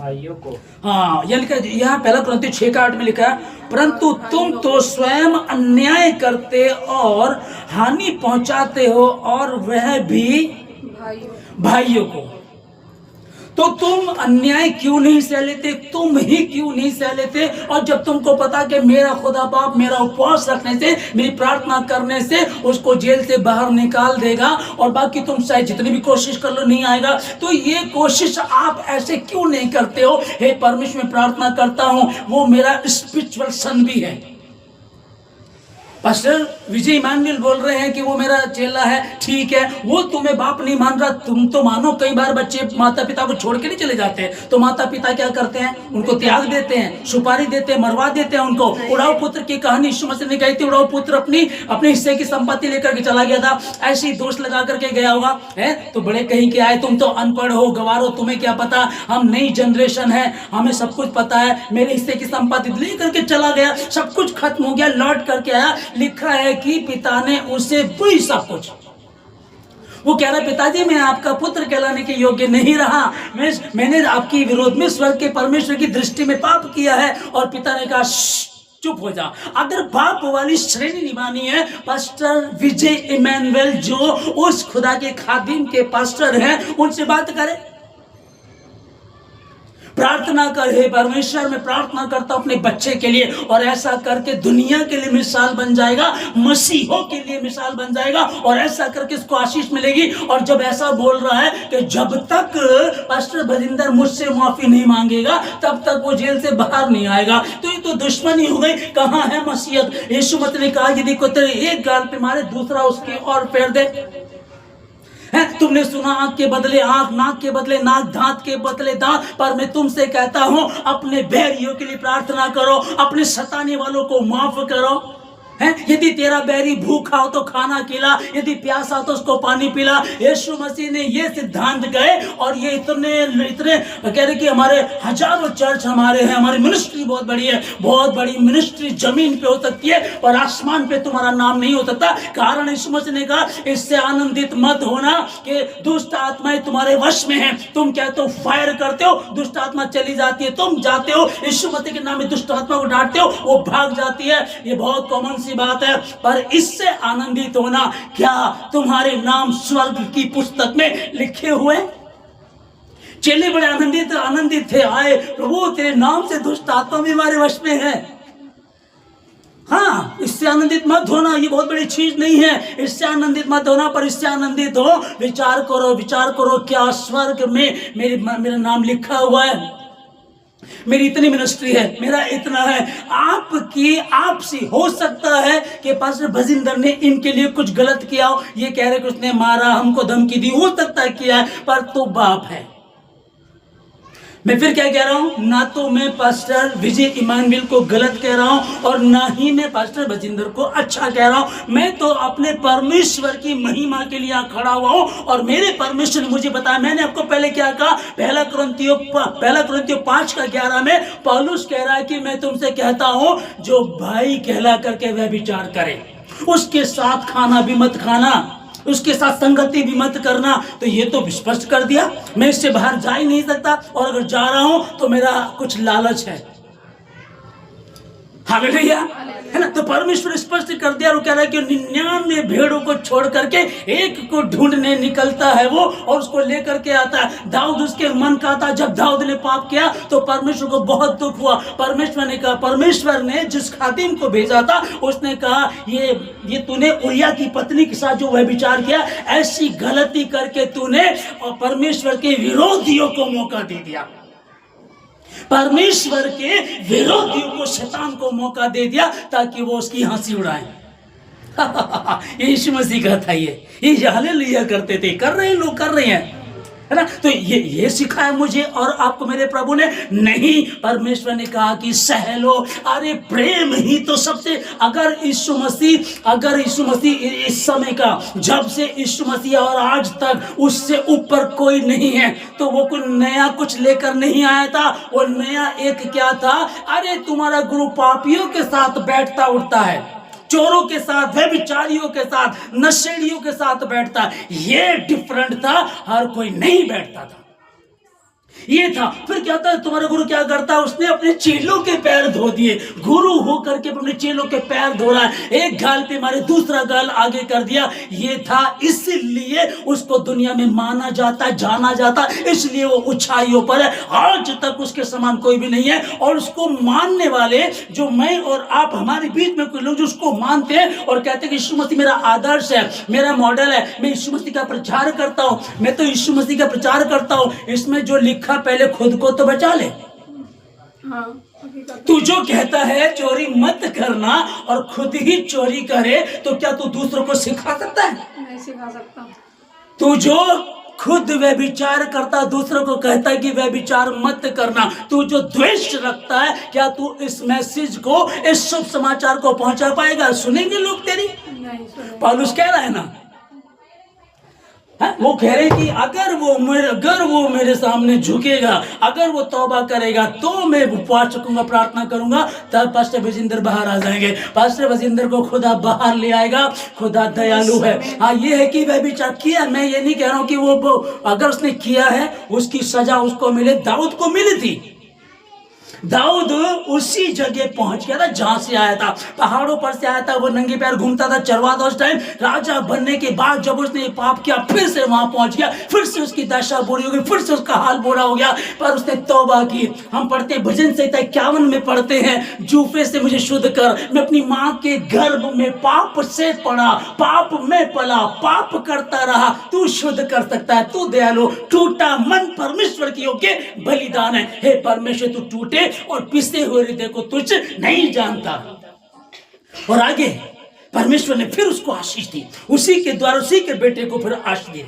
भाइयों को। हाँ, यह लिखा है यहाँ 1 कुरिन्थियों 6:8 में लिखा है, परंतु तुम तो स्वयं अन्याय करते और हानि पहुंचाते हो, और वह भी भाइयों को। तो तुम अन्याय क्यों नहीं सह लेते? तुम ही क्यों नहीं सह लेते? और जब तुमको पता कि मेरा खुदा बाप मेरा उपवास रखने से, मेरी प्रार्थना करने से उसको जेल से बाहर निकाल देगा, और बाकी तुम चाहे जितनी भी कोशिश कर लो नहीं आएगा, तो ये कोशिश आप ऐसे क्यों नहीं करते हो? हे परमेश्वर, मैं प्रार्थना करता हूं, वो मेरा स्पिरिचुअल सन भी है। पास्टर विजय इमानुएल बोल रहे हैं कि वो मेरा चेला है, ठीक है, वो तुम्हें बाप नहीं मान रहा, तुम तो मानो। कई बार बच्चे माता पिता को छोड़ के नहीं चले जाते, तो माता पिता क्या करते हैं? उनको त्याग देते हैं, सुपारी देते हैं, मरवा देते हैं उनको। उड़ाऊ पुत्र की कहानी यीशु मसीह ने कही थी, उड़ाऊ पुत्र अपने हिस्से की संपत्ति लेकर के चला गया था, ऐसे ही दोष लगा करके गया होगा, है तो बड़े कहीं के आए, तुम तो अनपढ़ हो, गवार हो, तुम्हें क्या पता, हम नई जनरेशन है, हमें सब कुछ पता है। मेरे हिस्से की संपत्ति ले करके चला गया, सब कुछ खत्म हो गया, लौट करके आया, लिखा है कि पिता ने उसे पूरी सब कुछ, वो कह रहा है, पिताजी मैं आपका पुत्र कहलाने के योग्य नहीं रहा, मैंने आपकी विरोध में स्वर्ग के परमेश्वर की दृष्टि में पाप किया है। और पिता ने कहा चुप हो जा। अगर बाप वाली श्रेणी निभानी है, पास्टर विजय इमानुएल जो उस खुदा के खादिम के पास्टर हैं, उनसे बात करें, प्रार्थना कर, हे परमेश्वर मैं प्रार्थना करता हूं अपने बच्चे के लिए, और ऐसा करके दुनिया के लिए मिसाल बन जाएगा, मसीहों के लिए मिसाल बन जाएगा, और ऐसा करके इसको आशीष मिलेगी। और जब ऐसा बोल रहा है कि जब तक पास्टर भजिंदर मुझसे माफी नहीं मांगेगा तब तक वो जेल से बाहर नहीं आएगा, तो ये तो दुश्मनी हो गई। कहां है मसीहत? यीशु मसीह ने कहा यदि कोई तेरे एक गाल पे मारे दूसरा उसकी और फेर दे। तुमने सुना आंख के बदले आंख, नाक के बदले नाक, दांत के बदले दांत, पर मैं तुमसे कहता हूं अपने बैरियों के लिए प्रार्थना करो, अपने सताने वालों को माफ करो। यदि तेरा बैरी भूखा हो तो खाना खिला, यदि प्यासा तो उसको पानी पिला। यीशु मसीह ने ये सिद्धांत गए, और ये इतने कह रहे कि हमारे हजारों चर्च हमारे हैं, हमारी मिनिस्ट्री बहुत बड़ी है, बहुत बड़ी मिनिस्ट्री जमीन पे हो सकती है पर आसमान पे तुम्हारा नाम नहीं हो सकता। कारण यीशु मसीह ने कहा इससे आनंदित मत होना कि दुष्ट आत्माएं तुम्हारे वश में हैं। तुम कहते हो फायर करते हो, दुष्ट आत्मा चली जाती है, तुम जाते हो यीशु मसीह के नाम में दुष्ट आत्मा को डांटते हो, वो भाग जाती है। ये बहुत कॉमन सी बात है, पर इससे आनंदित होना, क्या तुम्हारे नाम स्वर्ग की पुस्तक में लिखे हुए? चेले बड़े आनंदित थे, आए प्रभु तेरे नाम से दुष्ट आत्मा भी हमारे वश में है। हाँ, इससे आनंदित मत होना, ये बहुत बड़ी चीज नहीं है, इससे आनंदित मत होना, पर इससे आनंदित हो, विचार करो क्या स्वर्ग में मेरा नाम लिखा हुआ है, मेरी इतनी मिनिस्ट्री है, मेरा इतना है। आपसी हो सकता है कि पास्टर भजिंदर ने इनके लिए कुछ गलत किया हो, ये कह रहे कि उसने मारा, हमको धमकी दी, हो सकता है किया है, पर तो बाप है। मैं फिर क्या कह रहा हूं, ना तो मैं पास्टर विजय इमानुएल को गलत कह रहा हूं, और ना ही मैं पास्टर भजिंदर को अच्छा कह रहा हूं। मैं तो अपने परमेश्वर की महिमा के लिए खड़ा हुआ हूं, और मेरे परमेश्वर ने मुझे बताया। मैंने आपको पहले क्या कहा, 1 कुरिन्थियों 5:11 में पौलुस कह रहा है कि मैं तुमसे कहता हूं जो भाई कहला करके वह विचार करे, उसके साथ खाना भी मत खाना, उसके साथ संगति भी मत करना। तो ये तो स्पष्ट कर दिया, मैं इससे बाहर जा ही नहीं सकता, और अगर जा रहा हूं तो मेरा कुछ लालच है। हालेलुया, है ना? तो परमेश्वर स्पष्ट कर दिया, और कह रहा है कि 99 भेड़ों को छोड़ करके एक को ढूंढने निकलता है वो, और उसको लेकर के आता है। दाऊद उसके मन का था, जब दाऊद ने पाप किया तो परमेश्वर को बहुत दुख हुआ। परमेश्वर ने जिस खादिम को भेजा था, उसने कहा ये तूने उरिया की पत्नी के साथ जो वह विचार किया, ऐसी गलती करके तूने और परमेश्वर के विरोधियों को मौका दे दिया, परमेश्वर के विरोधियों को, शैतान को मौका दे दिया ताकि वो उसकी हंसी उड़ाए। यीशु मसीह का था ये हालेलुया करते थे, कर रहे हैं लोग, कर रहे हैं, है ना? तो ये सिखाया मुझे और आपको मेरे प्रभु ने नहीं। परमेश्वर ने कहा कि सह लो, अरे प्रेम ही तो सबसे, अगर यीशु मसीह इस समय का, जब से यीशु मसीह और आज तक उससे ऊपर कोई नहीं है, तो वो कोई नया कुछ लेकर नहीं आया था। वो नया एक क्या था, अरे तुम्हारा गुरु पापियों के साथ बैठता उठता है, चोरों के साथ, व्यभिचारियों के साथ, नशेड़ियों के साथ बैठता। ये डिफरेंट था, हर कोई नहीं बैठता था। ये था। फिर क्या था, तुम्हारा गुरु क्या करता है, उसने अपने चेलों के पैर धो दिए। गुरु होकर के अपने चेलों के पैर धो रहा है, एक गाल पे मारे दूसरा गाल आगे कर दिया। ये था, इसलिए उसको दुनिया में माना जाता, जाना जाता, इसलिए वो ऊंचाइयों पर है। आज तक उसके समान कोई भी नहीं है। और उसको मानने वाले जो मैं और आप, हमारे बीच में कोई लोग जो उसको मानते हैं और कहते हैं कि यीशु मसीह मेरा आदर्श है, मेरा मॉडल है, मैं यीशु मसीह का प्रचार करता हूं, मैं तो यीशु मसीह का प्रचार करता हूं, इसमें जो लिखा पहले खुद को तो बचा ले। तू जो कहता है चोरी मत करना और खुद ही चोरी करे, तो क्या तू दूसरों को सिखा सकता है? नहीं सिखा सकता। तू जो खुद व्यभिचार करता, दूसरों को कहता है कि व्यभिचार मत करना, तू जो द्वेष रखता है, क्या तू इस मैसेज को, इस शुभ समाचार को पहुंचा पाएगा? सुनेंगे लोग तेरी? नहीं सुनेंगे। पौलुस कह रहा है ना, वो कह रहे कि अगर वो मेरे सामने झुकेगा, अगर वो तौबा करेगा, तो मैं उपवास रखूंगा, प्रार्थना करूंगा, तब पास्टर विजेंद्र बाहर आ जाएंगे। पास्टर विजेंद्र को खुदा बाहर ले आएगा। खुदा दयालु है। हाँ, ये है कि वह विचार किया, मैं ये नहीं कह रहा हूं कि वो अगर उसने किया है उसकी सजा उसको मिले। दाऊद को मिली थी। दाऊद उसी जगह पहुंच गया था जहां से आया था, पहाड़ों पर से आया था, वो नंगे पैर घूमता था, चरवा था उस टाइम। राजा बनने के बाद जब उसने ये पाप किया, फिर से वहां पहुंच गया, फिर से उसकी दशा बुरी हो गई, फिर से उसका हाल बुरा हो गया, पर उसने तौबा की। हम पढ़ते हैं भजन संहिता 51 में पढ़ते हैं, जूफे से मुझे शुद्ध कर, मैं अपनी मां के गर्भ में पाप से पड़ा, पाप में पला, पाप करता रहा, तू शुद्ध कर सकता है। तू दयालु, टूटा मन परमेश्वर की योग्य बलिदान है। हे परमेश्वर, तू टूटे और पिसे हुए हृदय को तुझ नहीं जानता। और आगे परमेश्वर ने फिर उसको आशीष दी, उसी के द्वारा उसी के बेटे को फिर आशीष दी,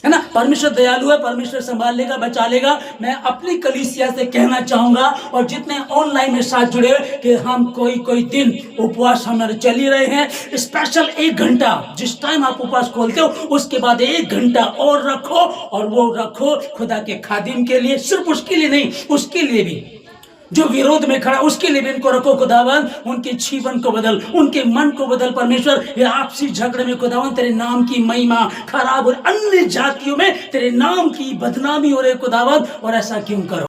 है ना। परमेश्वर दयालु है, परमेश्वर संभाल लेगा, बचा लेगा। मैं अपनी कलीसिया से कहना चाहूंगा, और जितने ऑनलाइन में साथ जुड़े हुए, कि हम कोई दिन उपवास हमारे चल ही रहे हैं। स्पेशल 1 घंटा, जिस टाइम आप उपवास खोलते हो उसके बाद 1 घंटा और रखो, और वो रखो खुदा के खादिम के लिए, सिर्फ उसके लिए नहीं, उसके लिए भी जो विरोध में खड़ा, उसके लिए भी इनको रखो। खुदावन उनके जीवन को बदल, उनके मन को बदल। परमेश्वर ये आपसी झगड़े में खुदावन तेरे नाम की महिमा खराब, और अन्य जातियों में तेरे नाम की बदनामी हो रही खुदावन, और ऐसा क्यों करो।